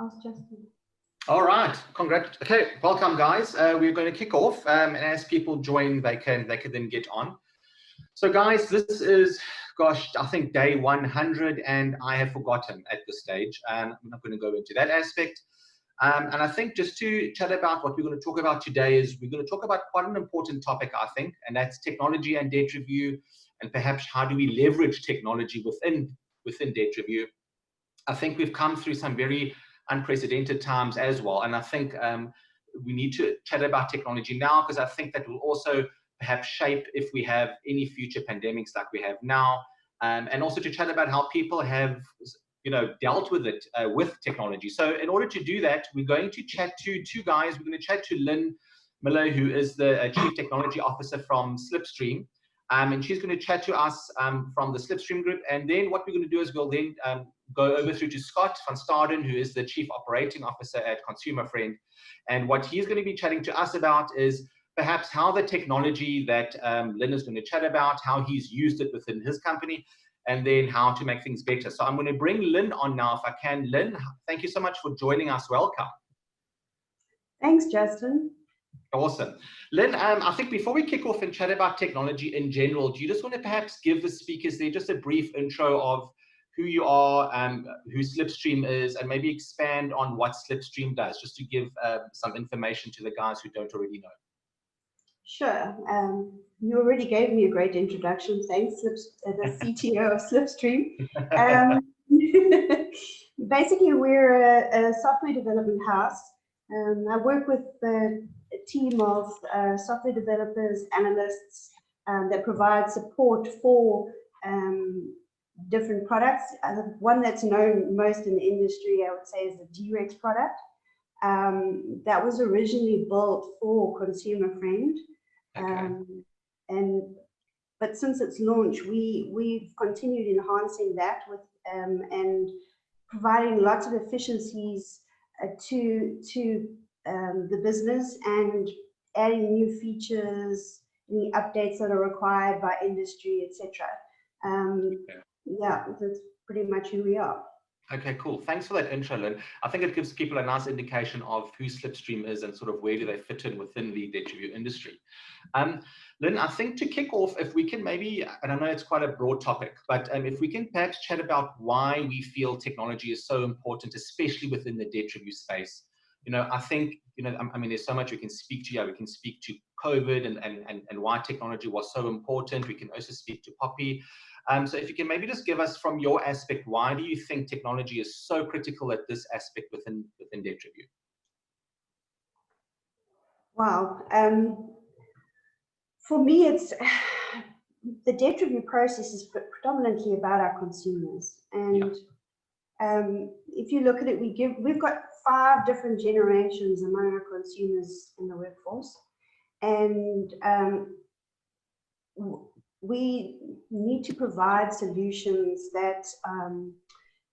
Ask Justin. All right, congrats. Okay, welcome guys. We're going to kick off, and as people join, they can then get on. So guys, this is, gosh, I think day 100, and I have forgotten at this stage. I'm not going to go into that aspect. And I think just to chat about what we're going to talk about today is we're going to talk about quite an important topic, I think, and that's technology and debt review, and perhaps how do we leverage technology within debt review. I think we've come through some very unprecedented times as well, and I think we need to chat about technology now, because I think that will also perhaps shape if we have any future pandemics like we have now, and also to chat about how people have dealt with it with technology. So in order to do that, we're going to chat to two guys. We're going to chat to Lynn Miller, who is the Chief Technology Officer from Slipstream, and she's going to chat to us from the Slipstream group. And then what we're going to do is we'll then go over through to Scott van Staden, who is the Chief Operating Officer at Consumer Friend. And what he's going to be chatting to us about is perhaps how the technology that Lynn is going to chat about, how he's used it within his company, and then how to make things better. So I'm going to bring Lynn on now if I can. Lynn, thank you so much for joining us. Welcome. Thanks, Justin. Awesome. Lynn, I think before we kick off and chat about technology in general, do you just want to perhaps give the speakers there just a brief intro of who you are, who Slipstream is, and maybe expand on what Slipstream does, just to give some information to the guys who don't already know? Sure. You already gave me a great introduction. Thanks, the CTO of Slipstream. Basically, we're a software development house. I work with a team of software developers, analysts that provide support for different products. One that's known most in the industry, I would say, is the D-Rex product. That was originally built for Consumer Friend. Okay. But since its launch, we've continued enhancing that with and providing lots of efficiencies to the business, and adding new features, any updates that are required by industry, etc. Yeah, that's pretty much who we are. Okay, cool. Thanks for that intro, Lynn. I think it gives people a nice indication of who Slipstream is and sort of where do they fit in within the debt review industry. Lynn, I think to kick off, if we can maybe, and I know it's quite a broad topic, but if we can perhaps chat about why we feel technology is so important, especially within the debt review space. I think, I mean, there's so much we can speak to. Yeah, we can speak to COVID and why technology was so important. We can also speak to Poppy. So if you can maybe just give us from your aspect, why do you think technology is so critical at this aspect within debt review? Wow. For me, it's the debt review process is predominantly about our consumers. And if you look at it, we've got 5 different generations among our consumers in the workforce. And we need to provide solutions that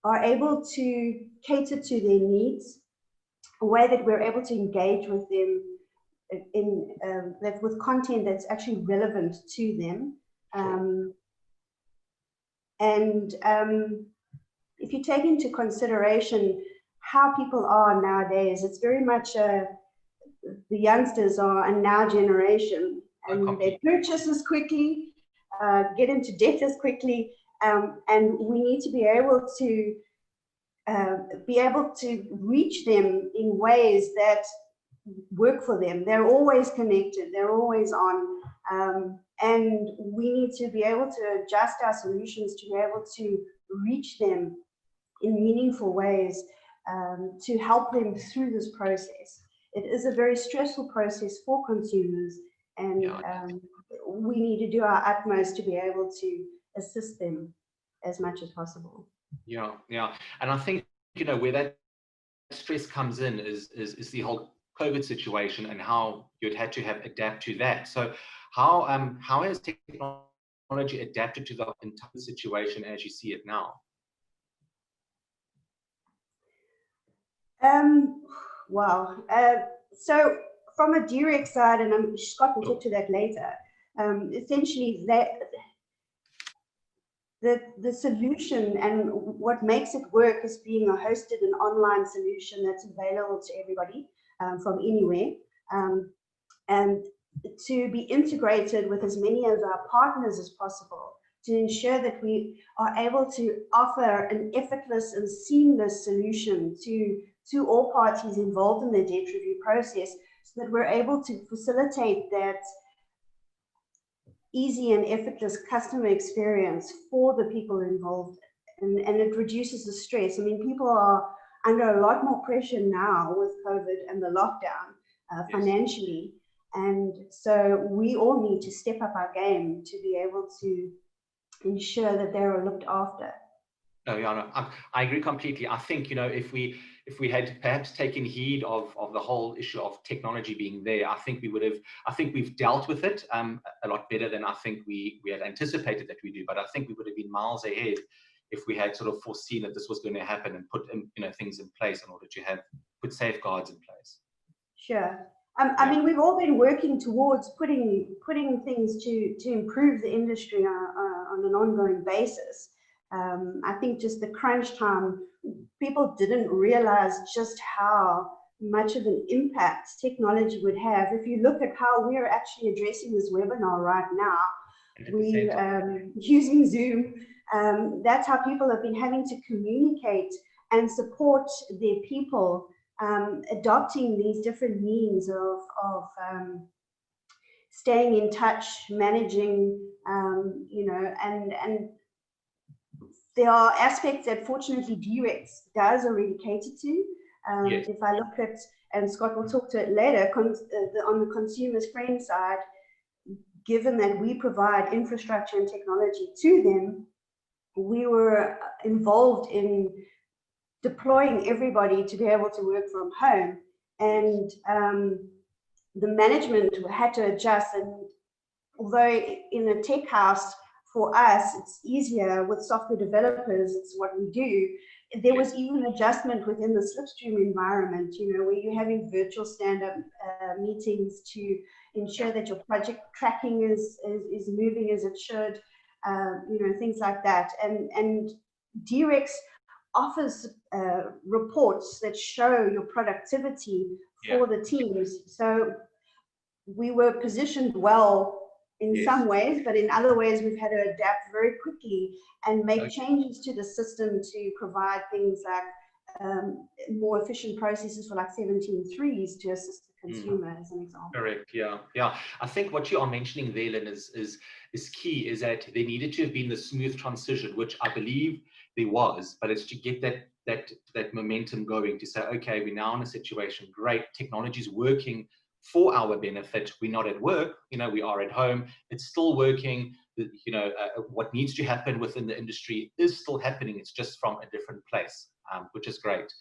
are able to cater to their needs, a way that we're able to engage with them with content that's actually relevant to them. If you take into consideration how people are nowadays, it's very much the youngsters are a now generation, and they purchase as quickly, get into debt as quickly, and we need to be able to reach them in ways that work for them. They're always connected, they're always on, and we need to be able to adjust our solutions to be able to reach them in meaningful ways, to help them through this process. It is a very stressful process for consumers, and we need to do our utmost to be able to assist them as much as possible. Yeah, and I think where that stress comes in is the whole COVID situation and how you'd had to adapt to that. So how has technology adapted to the entire situation as you see it now? Wow. So from a D-Rex side, and Scott will talk to that later, essentially the the solution and what makes it work is being a hosted and online solution that's available to everybody from anywhere, and to be integrated with as many of our partners as possible to ensure that we are able to offer an effortless and seamless solution to all parties involved in the debt review process, so that we're able to facilitate that easy and effortless customer experience for the people involved, and it reduces the stress. I mean, people are under a lot more pressure now with COVID and the lockdown financially, and so we all need to step up our game to be able to ensure that they're looked after. No, yeah, no, I agree completely. I think, you know, if we had perhaps taken heed of the whole issue of technology being there, I think we've dealt with it a lot better than I think we had anticipated that we do. But I think we would have been miles ahead if we had sort of foreseen that this was going to happen and put things in place in order to put safeguards in place. Sure. I mean, we've all been working towards putting things to improve the industry on an ongoing basis. I think just the crunch time, people didn't realize just how much of an impact technology would have. If you look at how we're actually addressing this webinar right now, we're using Zoom. That's how people have been having to communicate and support their people, adopting these different means of staying in touch, managing, and there are aspects that fortunately DREX does already cater to. Yes. If I look at, and Scott will talk to it later, on the consumer's friend side, given that we provide infrastructure and technology to them, we were involved in deploying everybody to be able to work from home, and the management had to adjust. And although in a tech house, for us, it's easier with software developers, it's what we do. There was even adjustment within the Slipstream environment, where you're having virtual stand-up meetings to ensure that your project tracking is moving as it should, things like that. And DREX offers reports that show your productivity for the teams. So we were positioned well in some ways, but in other ways we've had to adapt very quickly and make changes to the system to provide things like more efficient processes for like 17.3s to assist the consumer, as an example. Correct. Yeah. I think what you are mentioning there, Lynn, is key, is that there needed to have been the smooth transition, which I believe there was, but it's to get that momentum going, to say, okay, we're now in a situation, great, technology is working for our benefit. We're not at work, we are at home. It's still working. What needs to happen within the industry is still happening. It's just from a different place, which is great.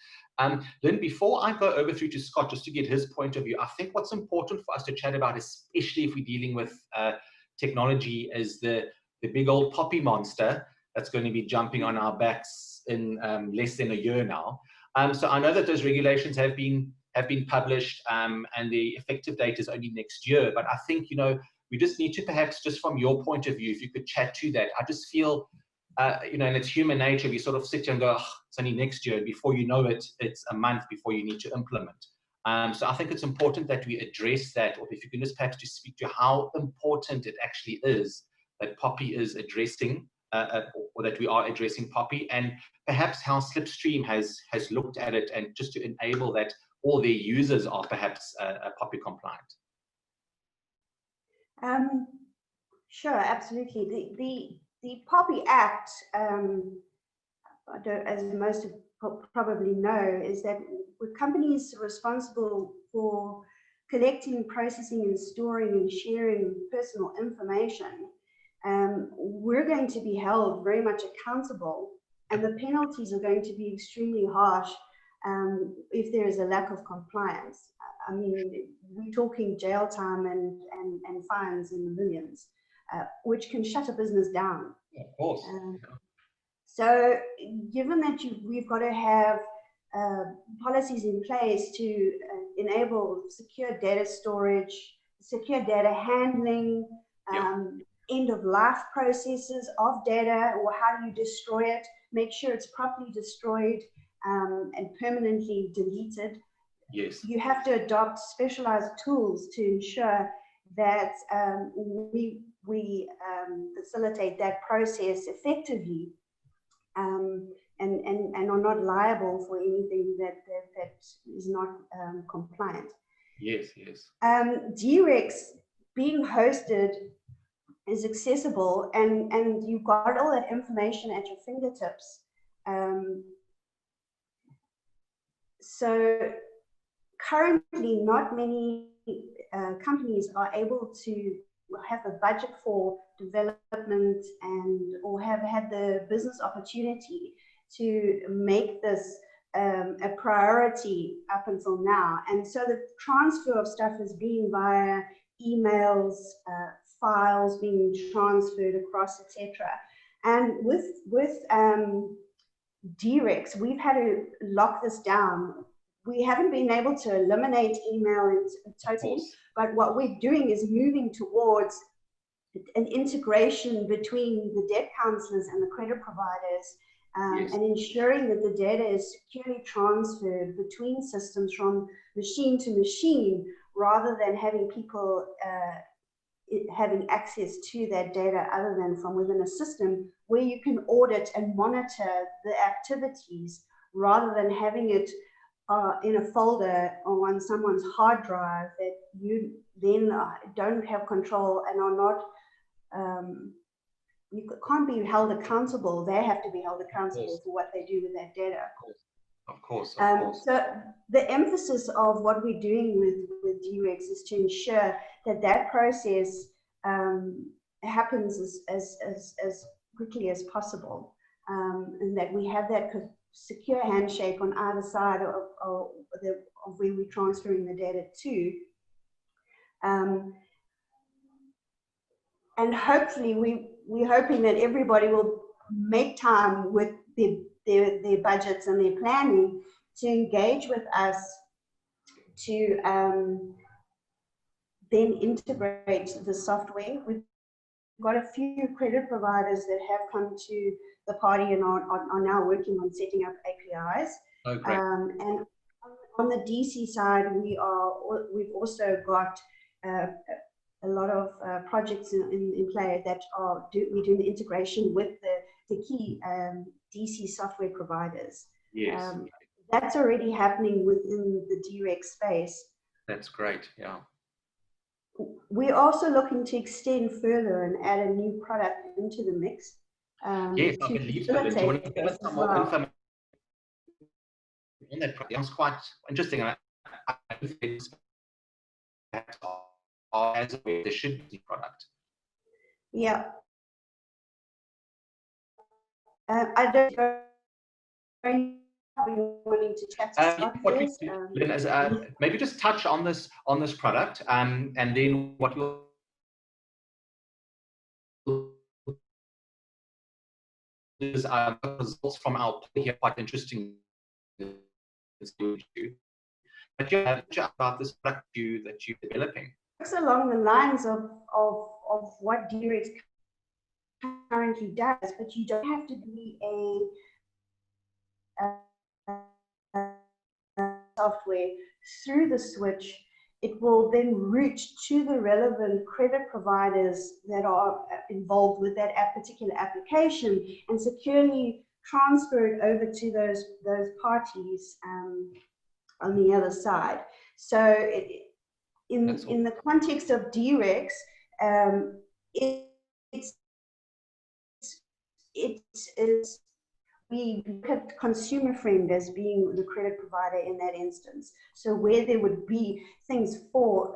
Lynn, before I go over through to Scott, just to get his point of view, I think what's important for us to chat about, especially if we're dealing with technology, is the big old POPI monster that's going to be jumping on our backs in less than a year now. So I know that those regulations have been published, and the effective date is only next year. But I think, we just need to perhaps, just from your point of view, if you could chat to that. I just feel, and it's human nature, we sort of sit here and go, oh, it's only next year. Before you know it, it's a month before you need to implement. So I think it's important that we address that, or if you can just perhaps to speak to how important it actually is that POPI is addressing, or that we are addressing POPI, and perhaps how Slipstream has looked at it, and just to enable that all their users are perhaps POPI compliant. Sure, absolutely. The POPI Act, as most probably know, is that with companies responsible for collecting, processing, and storing and sharing personal information, we're going to be held very much accountable, and the penalties are going to be extremely harsh if there is a lack of compliance. I mean, we're talking jail time and fines in the millions, which can shut a business down. Of course. So given that we've got to have policies in place to enable secure data storage, secure data handling, end of life processes of data, or how do you destroy it, make sure it's properly destroyed and permanently deleted. Yes. You have to adopt specialized tools to ensure that we facilitate that process effectively, and are not liable for anything that is not compliant. Yes, yes. DREX being hosted is accessible, and you've got all that information at your fingertips. So currently, not many companies are able to have a budget for development or have had the business opportunity to make this a priority up until now. And so the transfer of stuff is being via emails, files being transferred across, etc. And with DREX, we've had to lock this down. We haven't been able to eliminate email totally, but what we're doing is moving towards an integration between the debt counselors and the credit providers, and ensuring that the data is securely transferred between systems from machine to machine, rather than having people having access to that data other than from within a system where you can audit and monitor the activities, rather than having it in a folder or on someone's hard drive that you then don't have control and are not, you can't be held accountable. They have to be held accountable for what they do with that data. Of course. So the emphasis of what we're doing with DREX is to ensure that that process happens as quickly as possible, and that we have that secure handshake on either side of where we're transferring the data to. And hopefully we're hoping that everybody will make time with their budgets and their planning to engage with us to then integrate the software. We've got a few credit providers that have come to the party and are now working on setting up APIs. Oh, great. And on the DC side, we've also got a lot of projects in play that we're doing integration with the key DC software providers. Yes. That's already happening within the DREX space. That's great, yeah. We're also looking to extend further and add a new product into the mix. Yes, I believe so. Do you want to give us some more information on that product? It's quite interesting. I think as there should be product. Yeah. I don't know. Wanting to chat to maybe just touch on this product, and then what we'll is results from our here quite interesting. But you have about this product that you're developing. It's along the lines of what DREX currently does, but you don't have to be a software through the switch. It will then route to the relevant credit providers that are involved with that particular application and securely transfer it over to those parties on the other side. So in the context of DREX, we look at Consumer Friend as being the credit provider in that instance. So where there would be things for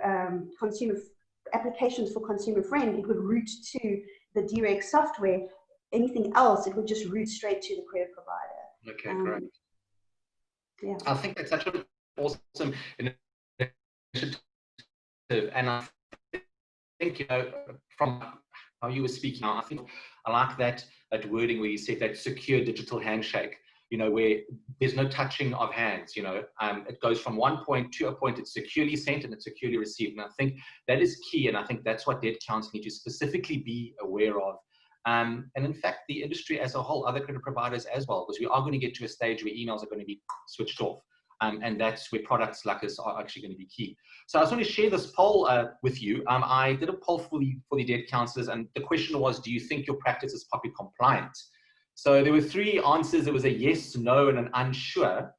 applications for Consumer Friend, it would route to the DREX software. Anything else, it would just route straight to the credit provider. Okay, great. Yeah. I think that's such an awesome initiative, and I think, from how you were speaking, I think I like that wording where you said that secure digital handshake, where there's no touching of hands. It goes from one point to a point, it's securely sent and it's securely received. And I think that is key. And I think that's what debt counts need to specifically be aware of. And in fact, the industry as a whole, other credit providers as well, because we are going to get to a stage where emails are going to be switched off. And that's where products like this are actually going to be key. So I just want to share this poll with you. I did a poll for the debt counselors, and the question was, do you think your practice is POPI compliant? So there were 3 answers. There was a yes, no, and an unsure.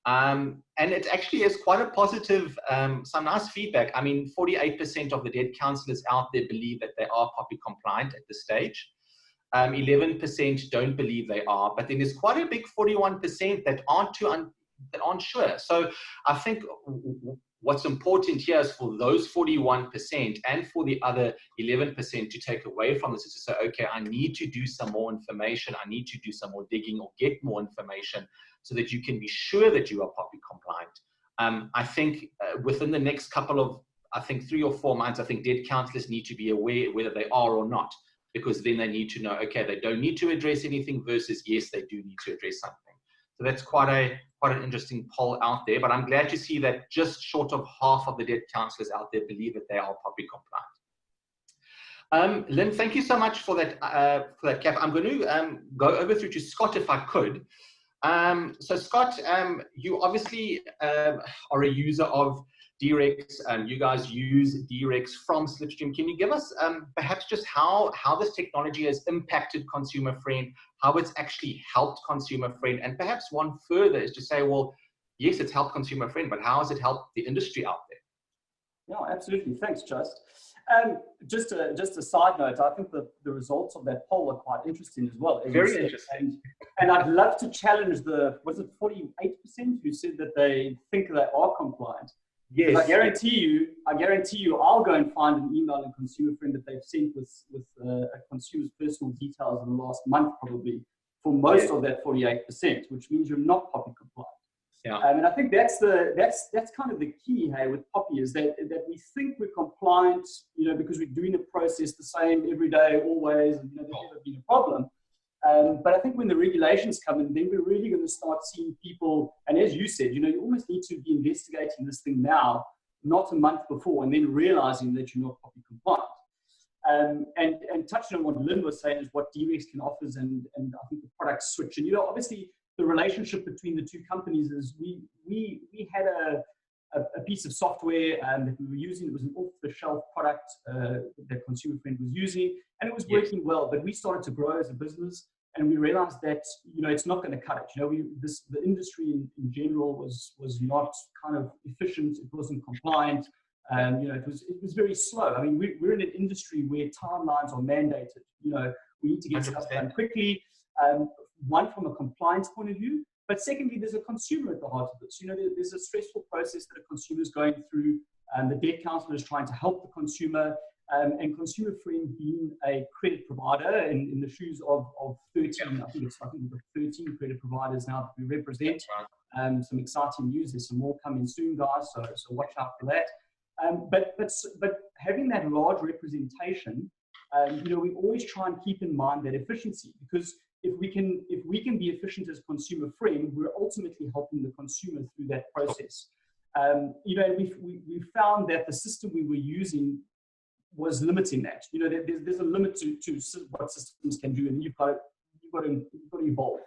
And it actually is quite a positive, some nice feedback. I mean, 48% of the debt counselors out there believe that they are POPI compliant at this stage. 11% don't believe they are, but then there's quite a big 41% that aren't sure. So I think what's important here is for those 41% and for the other 11% to take away from this is to say, okay, I need to do some more information. I need to do some more digging or get more information so that you can be sure that you are POPI compliant. I think within the next couple of, 3 or 4 months, I think debt counselors need to be aware whether they are or not, because then they need to know, okay, they don't need to address anything versus yes, they do need to address something. So that's quite an interesting poll out there, but I'm glad to see that just short of half of the debt counselors out there believe that they are POPI compliant. Lynn, thank you so much for that, Kath. I'm going to go over through to Scott if I could. So Scott, you obviously are a user of DREX, and you guys use DREX from Slipstream. Can you give us perhaps just how this technology has impacted Consumer Friend, how it's actually helped Consumer Friend, and perhaps one further is to say, well, yes, it's helped Consumer Friend, but how has it helped the industry out there? No, absolutely. Thanks, Just. Just a side note, I think the results of that poll are quite interesting as well. Very interesting. And I'd love to challenge was it 48% who said that they think they are compliant? Yes. I guarantee you, I'll go and find an email in Consumer Friend that they've sent with a consumer's personal details in the last month, probably for most of that 48%, which means you're not POPI compliant. Yeah. And I think that's kind of the key, hey, with POPI is that we think we're compliant, because we're doing the process the same every day, always, and there's never been a problem. But I think when the regulations come in, then we're really going to start seeing people, and as you said, you almost need to be investigating this thing now, not a month before, and then realizing that you're not POPI compliant. And touching on what Lynn was saying is what DREX can offer, and I think the product switch. And obviously the relationship between the two companies is we had a piece of software that we were using. It was an off-the-shelf product that Consumer Friend was using, and it was working well. But we started to grow as a business, and we realized that it's not going to cut it. The industry in general was not kind of efficient. It wasn't compliant. It was very slow. I mean, we're in an industry where timelines are mandated. We need to get 100%. Stuff done quickly. One, from a compliance point of view, but secondly, there's a consumer at the heart of this. There's a stressful process that a consumer is going through. The debt counselor is trying to help the consumer, and Consumer Friend being a credit provider in the shoes of 13, I think we've got 13 credit providers now that we represent. Some exciting news. There's some more coming soon, guys. So watch out for that. But having that large representation, we always try and keep in mind that efficiency, because if we can be efficient as Consumer Friend, we're ultimately helping the consumer through that process. We found that the system we were using was limiting that. There's a limit to what systems can do, and you've got to evolve.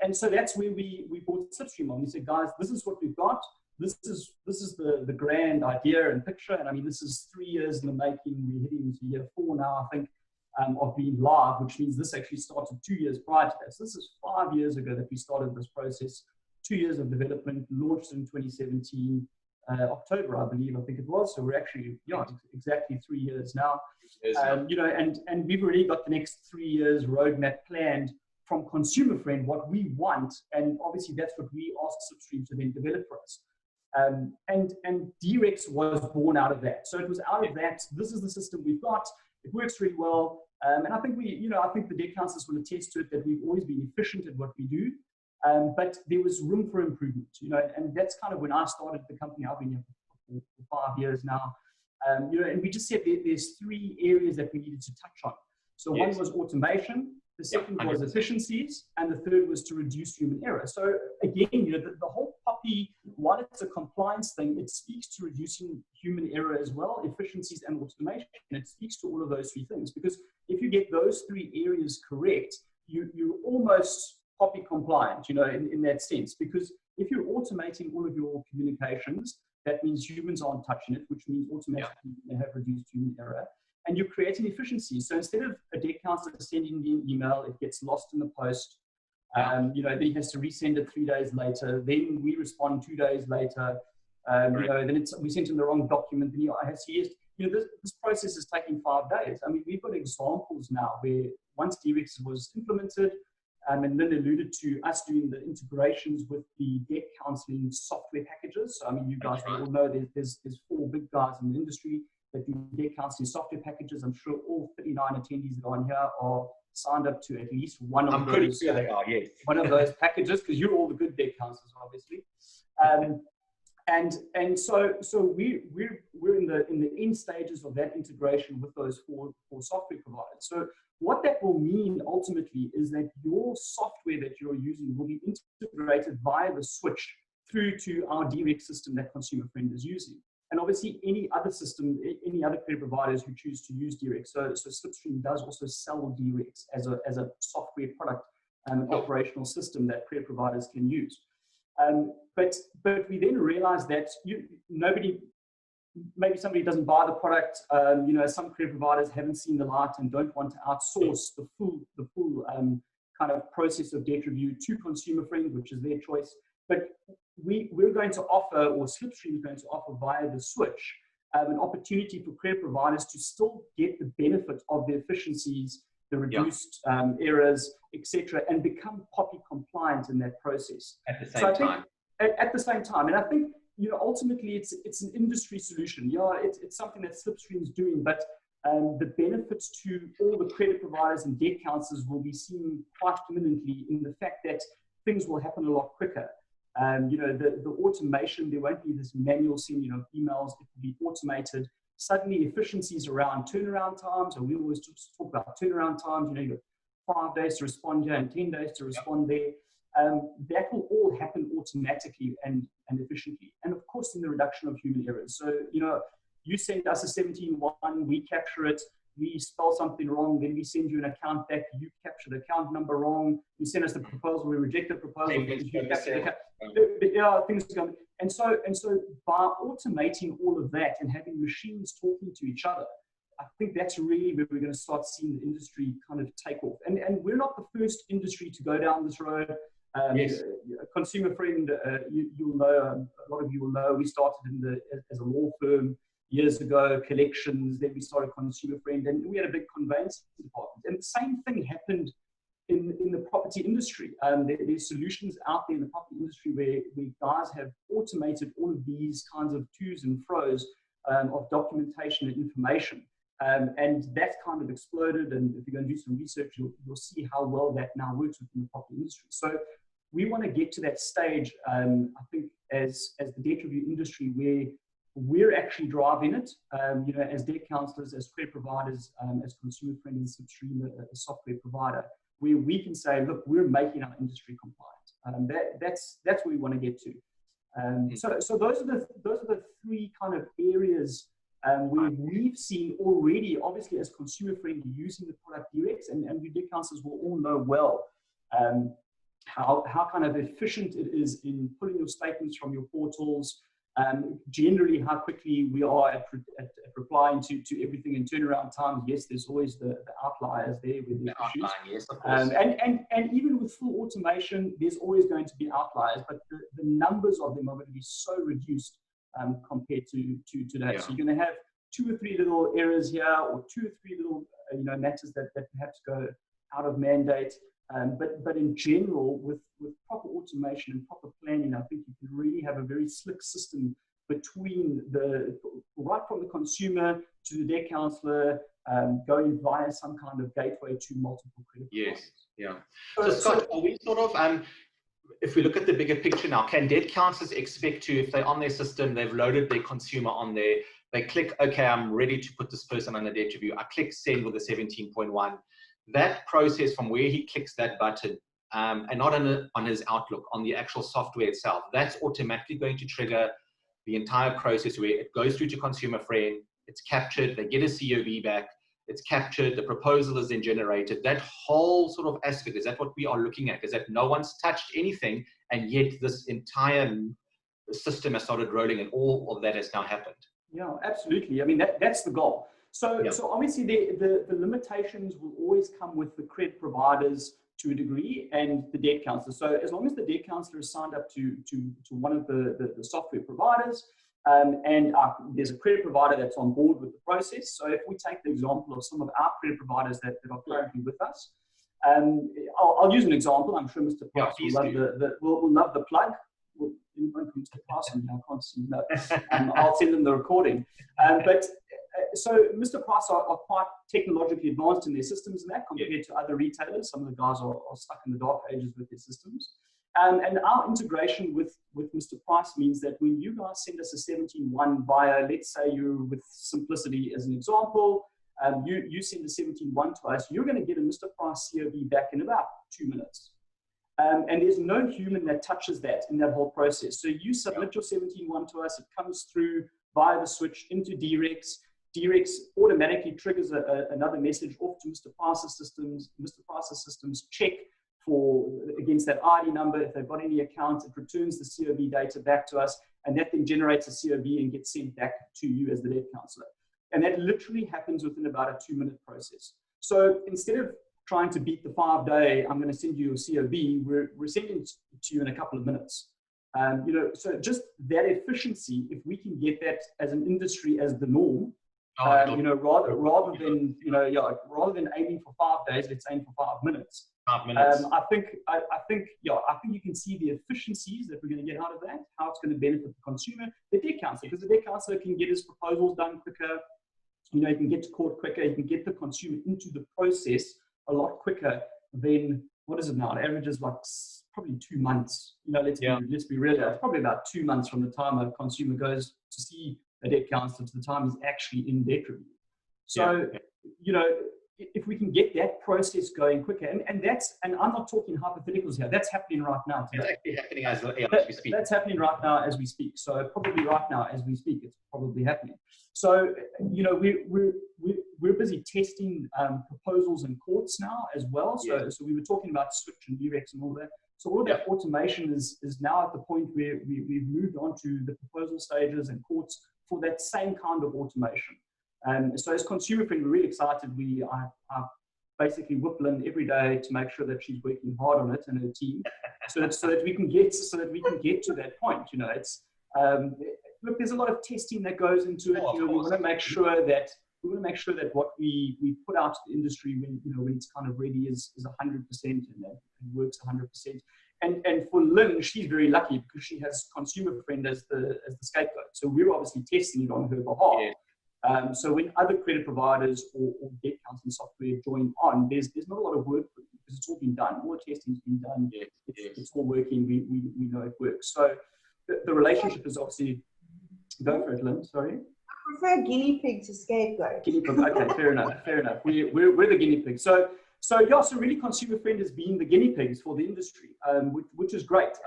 And so that's where we brought Slipstream on. We said, guys, this is what we've got. This is the grand idea and picture. And I mean, this is 3 years in the making. We're heading into year 4 now, I think, of being live, which means this actually started 2 years prior to that. So this is 5 years ago that we started this process. 2 years of development, launched in 2017, October, I think it was. So we're actually, exactly 3 years now. And we've already got the next 3 years roadmap planned from Consumer Friend, what we want. And obviously that's what we ask Slipstream to then develop for us. And DREX was born out of that. So it was out of that. This is the system we've got. It works really well. And I think I think the debt counselors will attest to it, that we've always been efficient at what we do. But there was room for improvement, and that's kind of when I started the company. I've been here for 5 years now. And we just said there's 3 areas that we needed to touch on. So one was automation. the second Yeah, was 100%. efficiencies, and the third was to reduce human error. So again, you know, the whole POPI, while it's a compliance thing, it speaks to reducing human error as well, efficiencies and automation. And it speaks to all of those three things, because if you get those three areas correct, you're almost POPI compliant, you know, in that sense. Because if you're automating all of your communications, that means humans aren't touching it, which means automatically they have reduced human error. And you're creating efficiencies. So instead of a debt counselor sending me an email, it gets lost in the post. You know, then he has to resend it 3 days later. Then we respond 2 days later. You know, then we sent him the wrong document. Then you know, this process is taking 5 days. I mean, we've got examples now where once DREX was implemented, and Lynn alluded to us doing the integrations with the debt counseling software packages. So, I mean, you guys all know there's 4 big guys in the industry that do debt counseling software packages. I'm sure all 39 attendees that are on here are signed up to at least one of those. I'm pretty sure they are, yes. One of those packages, because you're all the good debt counselors, obviously. And so we're in the end stages of that integration with those four software providers. So what that will mean ultimately is that your software that you're using will be integrated via the switch through to our DREX system that Consumer Friend is using. And obviously any other system, any other credit providers who choose to use DREX. So Slipstream does also sell DREX as a software product and an operational system that credit providers can use. But we then realize that maybe somebody doesn't buy the product. You know, some credit providers haven't seen the light and don't want to outsource the full kind of process of debt review to Consumer Friend, which is their choice. But we're going to offer, or Slipstream is going to offer via the switch, an opportunity for credit providers to still get the benefit of the efficiencies, the reduced errors, etc., and become POPI compliant in that process. At the same time. At the same time. And I think, you know, ultimately it's an industry solution. Yeah, it's something that Slipstream is doing, but the benefits to all the credit providers and debt counselors will be seen quite imminently in the fact that things will happen a lot quicker. You know, the automation, there won't be this manual sending of emails, it will be automated. Suddenly efficiencies around turnaround times, and we always talk about turnaround times, you know, you've got 5 days to respond here and 10 days to respond there. That will all happen automatically and efficiently. And of course, in the reduction of human errors. So, you know, you send us a 17-1, we capture it, we spell something wrong, then we send you an account back, you capture the account number wrong, you send us the proposal, we reject the proposal, you capture the account. Yeah, things go. And so by automating all of that and having machines talking to each other, I think that's really where we're going to start seeing the industry kind of take off. And we're not the first industry to go down this road. Yes. Consumer Friend, you'll know, a lot of you will know, we started as a law firm years ago, collections, then we started Consumer Friend, and we had a big conveyancing department. And the same thing happened in the property industry. There's solutions out there in the property industry where guys have automated all of these kinds of to's and fro's of documentation and information. And that's kind of exploded. And if you're going to do some research, you'll see how well that now works within the property industry. So we want to get to that stage, I think, as the debt review industry, where we're actually driving it, you know, as debt counselors, as credit providers, as Consumer Friend and Slipstream, a software provider, where we can say, look, we're making our industry compliant. That's where we want to get to. So those are the three kind of areas where we've seen already, obviously, as Consumer Friend using the product DREX, and we debt counselors will all know well how kind of efficient it is in pulling your statements from your portals. Generally, how quickly we are at replying to everything in turnaround time. Yes, there's always the outliers there with the issues. Yes, of course. And even with full automation, there's always going to be outliers, but the numbers of them are going to be so reduced compared to today. Yeah. So you're going to have 2 or 3 little errors here, or 2 or 3 little matters that perhaps go out of mandate. But in general, with proper automation and proper planning, I think you can really have a very slick system between right from the consumer to the debt counselor, going via some kind of gateway to multiple credit providers. Yes, yeah. So Scott, are we sort of, if we look at the bigger picture now, can debt counselors expect to, if they're on their system, they've loaded their consumer on there, they click, okay, I'm ready to put this person on the debt review. I click send with the 17.1. that process from where he clicks that button, and not on his Outlook, on the actual software itself, that's automatically going to trigger the entire process where it goes through to consumer friend, it's captured, they get a COV back, it's captured, the proposal is then generated. That whole sort of aspect, is that what we are looking at? Is that no one's touched anything, and yet this entire system has started rolling and all of that has now happened? Yeah, absolutely. I mean, that's the goal. So, Yeah. so obviously the limitations will always come with the credit providers to a degree and the debt counselor. So as long as the debt counselor is signed up to one of the software providers, and there's a credit provider that's on board with the process. So if we take the example of some of our credit providers that are currently with us, I'll use an example. I'm sure Mr. Price will love the plug. Well, Mr. Price, I can't see no. I'll send them the recording. So Mr. Price are quite technologically advanced in their systems and that compared to other retailers. Some of the guys are stuck in the dark ages with their systems. And our integration with Mr. Price means that when you guys send us a 17.1 via, let's say you're with Simplicity as an example, you send a 17.1 to us, you're going to get a Mr. Price COV back in about 2 minutes. And there's no human that touches that in that whole process. So you submit your 17.1 to us, it comes through via the switch into DREX. DREX automatically triggers another message off to Mr. Price's systems. Mr. Price's systems check against that ID number. If they've got any accounts, it returns the COV data back to us, and that then generates a COV and gets sent back to you as the debt counselor. And that literally happens within about a 2-minute process. So instead of trying to beat the 5-day, I'm going to send you a COV, we're sending it to you in a couple of minutes. So just that efficiency, if we can get that as an industry as the norm, rather than aiming for 5 days, let's aim for 5 minutes. 5 minutes. I think you can see the efficiencies that we're going to get out of that, how it's going to benefit the consumer, the debt counselor, because the debt counselor can get his proposals done quicker. He can get to court quicker. He can get the consumer into the process a lot quicker than, what is it now? It averages like probably 2 months. Let's be real. It's probably about 2 months from the time a consumer goes to see a debt counselor to the time he's actually in debt review. So, if we can get that process going quicker, and I'm not talking hypotheticals here, that's happening right now today. It's actually happening as we speak. That's happening right now as we speak. So probably right now as we speak, it's probably happening. So, we're busy testing proposals in courts now as well. So we were talking about Switch and DREX and all that. So all of that automation is now at the point where we've moved on to the proposal stages and courts for that same kind of automation. So as consumer friend, we're really excited. I basically whip Lynn every day to make sure that she's working hard on it and her team, so that we can get to that point. It's look, there's a lot of testing that goes into it. We want to make sure that what we put out to the industry when it's kind of ready is 100% and that it works 100%. And for Lynn, she's very lucky because she has consumer friend as the scapegoat. So we're obviously testing it on her behalf. Yeah. So when other credit providers or debt counseling software join on, there's not a lot of work for them because it's all been done. All the testing's been done. Yeah. It's all working. We know it works. So the relationship is obviously. Go for it, Lynn. Sorry. I prefer guinea pig to scapegoat. Guinea pig. Okay, fair enough. We're the guinea pig. So really consumer friend has been the guinea pigs for the industry, which is great.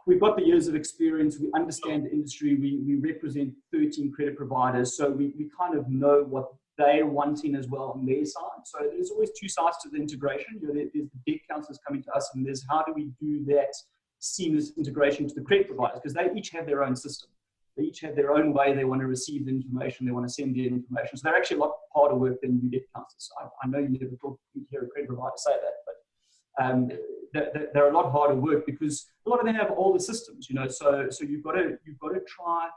We've got the years of experience. We understand the industry. We represent 13 credit providers. So we kind of know what they're wanting as well on their side. So there's always two sides to the integration. There's the debt counselors coming to us, and there's how do we do that seamless integration to the credit providers, because they each have their own system. They each have their own way they want to receive the information, they want to send the information. So they're actually a lot harder work than you debt counselors. I know you never hear a credit provider say that, but they're a lot harder work because a lot of them have older systems, so you've got to try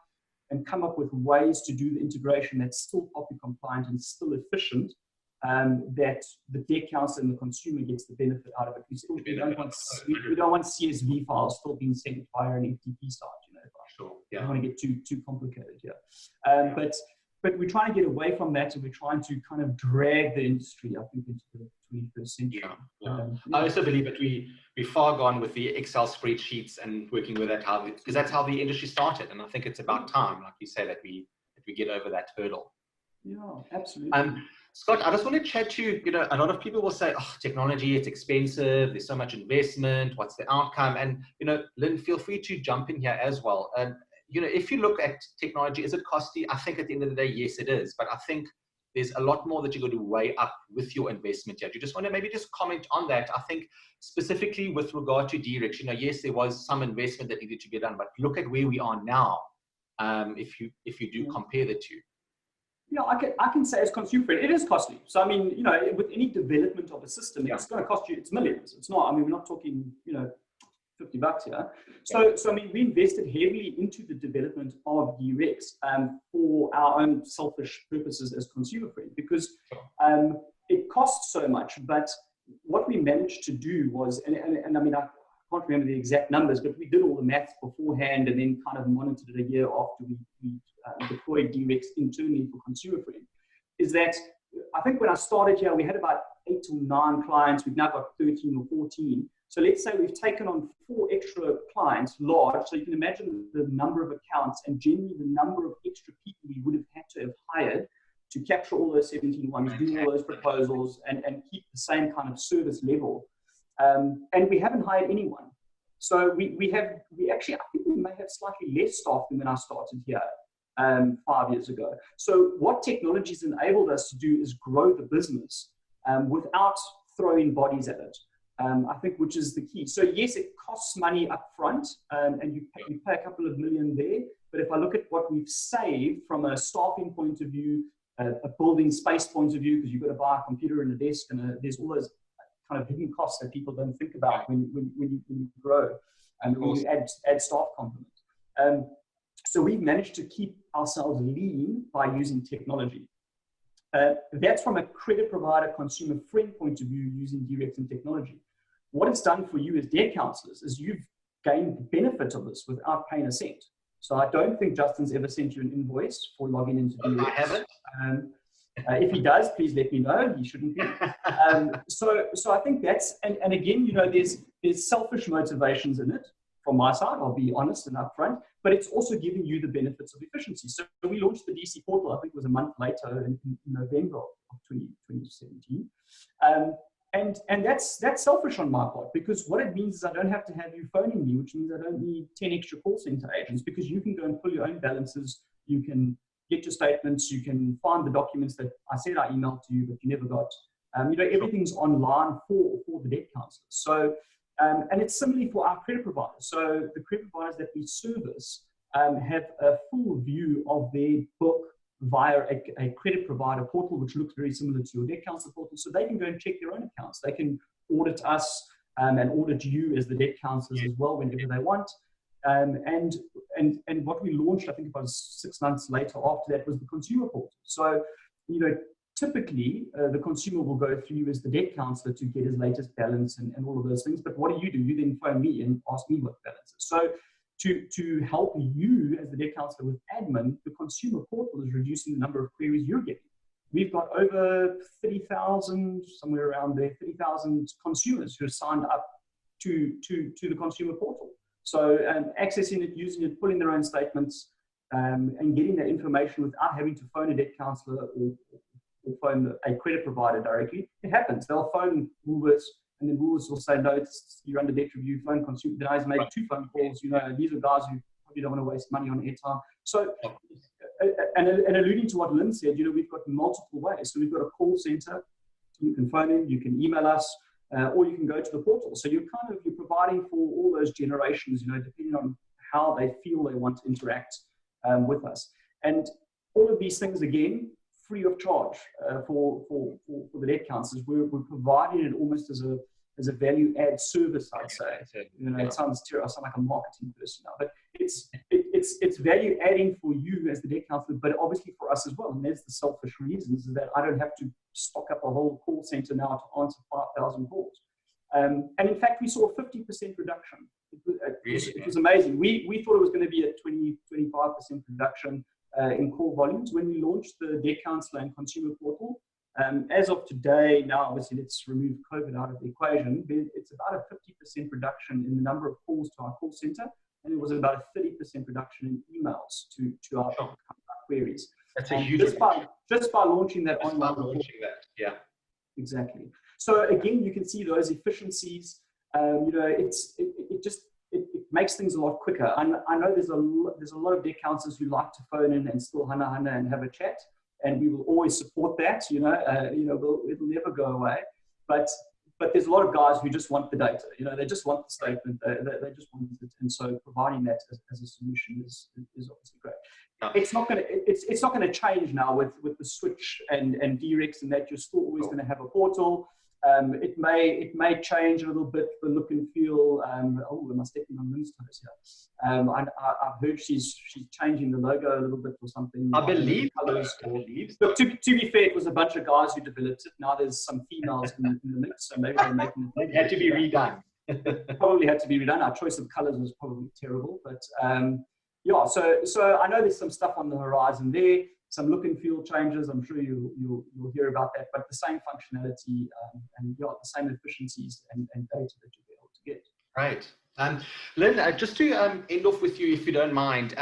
and come up with ways to do the integration that's still POPI compliant and still efficient, that the debt counselor and the consumer gets the benefit out of it. We don't want CSV files still being sent via an FTP site, Sure. Yeah. I don't want to get too complicated here. But we're trying to get away from that, and we're trying to kind of drag the industry, I think, into the 21st century. Yeah. I also believe that we're far gone with the Excel spreadsheets and working with that, because that's how the industry started. And I think it's about time, like you say, that we get over that hurdle. Yeah, absolutely. Scott, I just want to chat to you. You know, a lot of people will say, oh, technology, it's expensive. There's so much investment. What's the outcome? And, you know, Lynn, feel free to jump in here as well. And, you know, if you look at technology, is it costly? I think at the end of the day, yes, it is. But I think there's a lot more that you're going to weigh up with your investment here. Do you just want to maybe just comment on that? I think specifically with regard to DREX, you know, yes, there was some investment that needed to be done, but look at where we are now. If you do compare the two. You know, I can say as consumer friend, it is costly. So, I mean, you know, with any development of a system, it's going to cost you, it's millions. It's not, I mean, we're not talking, you know, $50 here. So, I mean, we invested heavily into the development of DREX for our own selfish purposes as consumer friend, because it costs so much. But what we managed to do was, and I mean, I can't remember the exact numbers, but we did all the maths beforehand and then kind of monitored it a year after we deployed DREX internally for consumer friend, is that I think when I started here, we had about 8 or 9 clients. We've now got 13 or 14. So let's say we've taken on 4 extra clients, large. So you can imagine the number of accounts and generally the number of extra people we would have had to have hired to capture all those 17 ones, do all those proposals and keep the same kind of service level. And we haven't hired anyone. So we actually, I think we may have slightly less staff than when I started here 5 years ago. So what technology's enabled us to do is grow the business without throwing bodies at it. I think, which is the key. So yes, it costs money up front, and you pay a couple of million there. But if I look at what we've saved from a staffing point of view, a building space point of view, because you've got to buy a computer and a desk, and there's all those kind of hidden costs that people don't think about when you grow and when you add staff complement. So we've managed to keep ourselves lean by using technology. That's from a credit provider, consumer friend point of view, using DREX and technology. What it's done for you as debt counselors is you've gained the benefit of this without paying a cent. So I don't think Justin's ever sent you an invoice for logging into DREX. I haven't. If he does, please let me know. He shouldn't be. So I think that's, and again, you know, there's selfish motivations in it from my side. I'll be honest and upfront, but it's also giving you the benefits of efficiency. So we launched the DC portal, I think it was a month later in November of 2017. And that's selfish on my part, because what it means is I don't have to have you phoning me, which means I don't need 10 extra call center agents, because you can go and pull your own balances. You can get your statements. You can find the documents that I said I emailed to you, but you never got. You know, everything's online for the debt counselors. So, and it's similarly for our credit providers. So the credit providers that we service have a full view of their book via a credit provider portal, which looks very similar to your debt counselor portal. So they can go and check their own accounts. They can audit us and audit you as the debt counselors as well whenever they want. And what we launched, I think about 6 months later after that, was the consumer portal. So, you know, typically the consumer will go through you as the debt counselor to get his latest balance and all of those things. But what do? You then phone me and ask me what the balance is. So to help you as the debt counselor with admin, the consumer portal is reducing the number of queries you're getting. We've got over 30,000, somewhere around there, 30,000 consumers who have signed up to the consumer portal. So accessing it, using it, pulling their own statements, and getting that information without having to phone a debt counselor or phone a credit provider directly. It happens. They'll phone Woolworths, and then Woolworths will say, no, you're under debt review, phone consumer. The guys made 2 phone calls. You know, these are guys who probably don't want to waste money on airtime. So, and alluding to what Lynn said, you know, we've got multiple ways. So we've got a call center. You can phone in, you can email us, or you can go to the portal. So you're providing for all those generations, you know, depending on how they feel they want to interact with us. And all of these things, again, free of charge for the debt counselors. We're providing it almost as a value add service, I'd say. You know, it sounds terrible. I sound like a marketing person now, but it's value adding for you as the debt counselor, but obviously for us as well. And there's the selfish reasons, is that I don't have to stock up a whole call center now to answer 5,000 calls. And in fact, we saw a 50% reduction. It was amazing. We thought it was going to be a 20-25% reduction in call volumes when we launched the debt counselor and consumer portal. As of today, now obviously let's remove COVID out of the equation, it's about a 50% reduction in the number of calls to our call center, and it was about a 30% reduction in emails to our queries. That's a And huge just by launching that just online by launching that. Yeah. Exactly. So again, you can see those efficiencies. You know, it makes things a lot quicker. I know there's a lot of debt counselors who like to phone in and still hana and have a chat, and we will always support that. It'll never go away. But there's a lot of guys who just want the data. You know, they just want the statement. They just want it, and so providing that as a solution is obviously great. Yeah. It's not going to change now with the switch and DREX, and that you're still always going to have a portal. It may change a little bit, the look and feel. Oh, am I stepping on Lynn's toes here? I've heard she's changing the logo a little bit or something. I believe. But to be fair, it was a bunch of guys who developed it. Now there's some females in the mix, so maybe they're making it. It had to be redone. Probably had to be redone. Our choice of colors was probably terrible, but yeah. So I know there's some stuff on the horizon there. Some look and feel changes. I'm sure you'll hear about that. But the same functionality and the same efficiencies and data that you'll be able to get. Right. Lynn, just to end off with you, if you don't mind,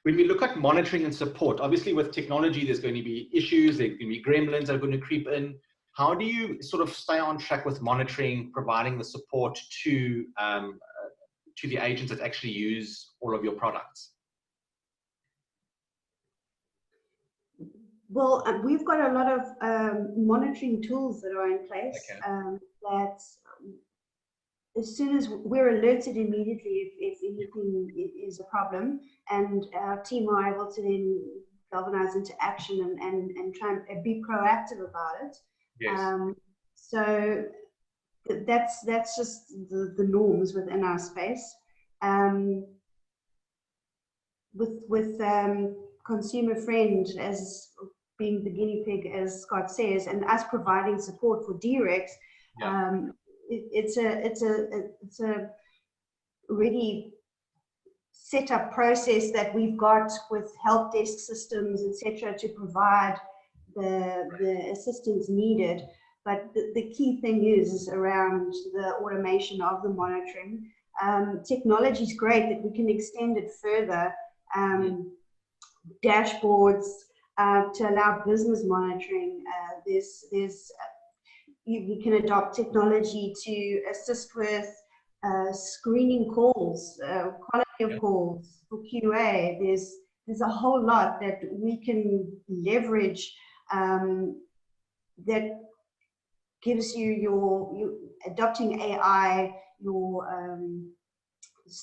when we look at monitoring and support, obviously with technology, there's going to be issues. There's going to be gremlins that are going to creep in. How do you sort of stay on track with monitoring, providing the support to the agents that actually use all of your products? Well, we've got a lot of monitoring tools that are in place. Okay. That as soon as we're alerted immediately if anything is a problem, and our team are able to then galvanize into action and try and be proactive about it. Yes. So that's just the norms within our space. With consumer friend as being the guinea pig, as Scott says, and us providing support for DREX, Yeah. It's a really set up process that we've got with help desk systems, etc., to provide the assistance needed. But the key thing is around the automation of the monitoring. Technology is great that we can extend it further. Dashboards to allow business monitoring. We can adopt technology to assist with screening calls, quality of calls for QA. There's a whole lot that we can leverage that gives you adopting AI,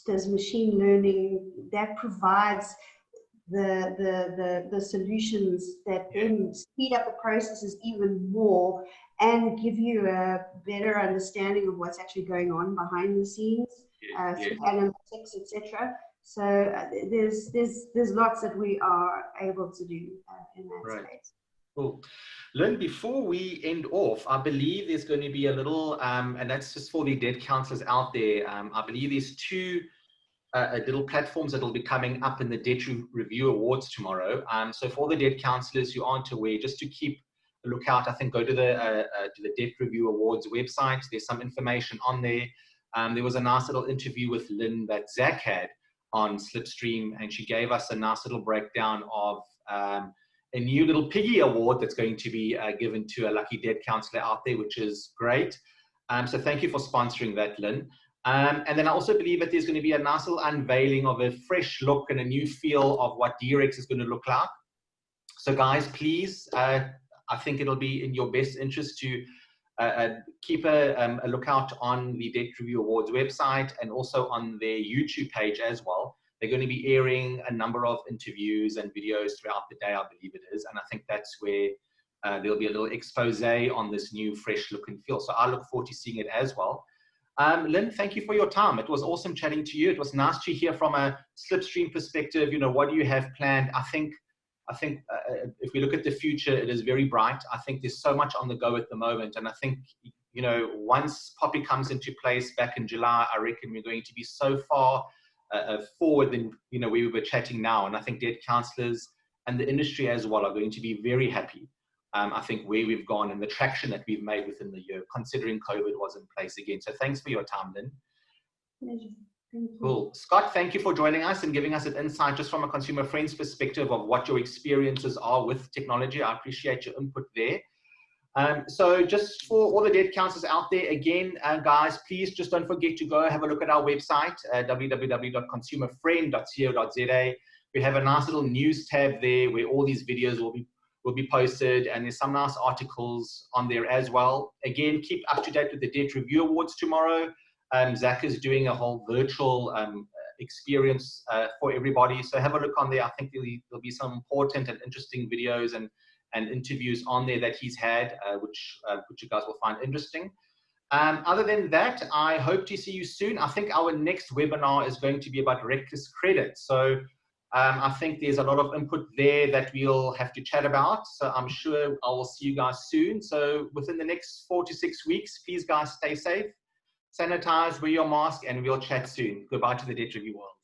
there's machine learning that provides the solutions that then speed up the processes even more and give you a better understanding of what's actually going on behind the scenes, through analytics, etc. So there's lots that we are able to do in that space. Cool. Lynn, before we end off, I believe there's going to be a little, and that's just for the debt counselors out there. I believe there's two little platforms that will be coming up in the Debt Review Awards tomorrow. So for the debt counselors who aren't aware, just to keep a lookout, I think go to the Debt Review Awards website. There's some information on there. There was a nice little interview with Lynn that Zach had on Slipstream, and she gave us a nice little breakdown of a new little piggy award that's going to be given to a lucky debt counselor out there, which is great. So thank you for sponsoring that, Lynn. And then I also believe that there's going to be a nice little unveiling of a fresh look and a new feel of what DREX is going to look like. So guys, please, I think it'll be in your best interest to keep a lookout on the Debt Review Awards website and also on their YouTube page as well. They're going to be airing a number of interviews and videos throughout the day, I believe it is. And I think that's where there'll be a little expose on this new fresh look and feel. So I look forward to seeing it as well. Lynn, thank you for your time. It was awesome chatting to you. It was nice to hear from a Slipstream perspective. You know, what do you have planned? I think if we look at the future, it is very bright. I think there's so much on the go at the moment. And I think, you know, once Poppy comes into place back in July, I reckon we're going to be so far forward than, you know, we were chatting now. And I think debt counselors and the industry as well are going to be very happy. I think where we've gone and the traction that we've made within the year, considering COVID was in place again. So thanks for your time, Lynn. Pleasure. Thank you. Cool. Scott, thank you for joining us and giving us an insight just from a consumer friends perspective of what your experiences are with technology. I appreciate your input there. So just for all the dead counsellors out there, again, guys, please just don't forget to go have a look at our website, www.consumerfriend.co.za. We have a nice little news tab there where all these videos will be posted, and there's some nice articles on there as well. Again, keep up to date with the Debt Review Awards tomorrow. Zach is doing a whole virtual experience for everybody. So have a look on there. I think there'll be some important and interesting videos and interviews on there that he's had, which you guys will find interesting. Other than that, I hope to see you soon. I think our next webinar is going to be about reckless credit. So I think there's a lot of input there that we'll have to chat about. So I'm sure I will see you guys soon. So within the next 4 to 6 weeks, please guys stay safe, sanitize, wear your mask, and we'll chat soon. Goodbye to the Debt Review world.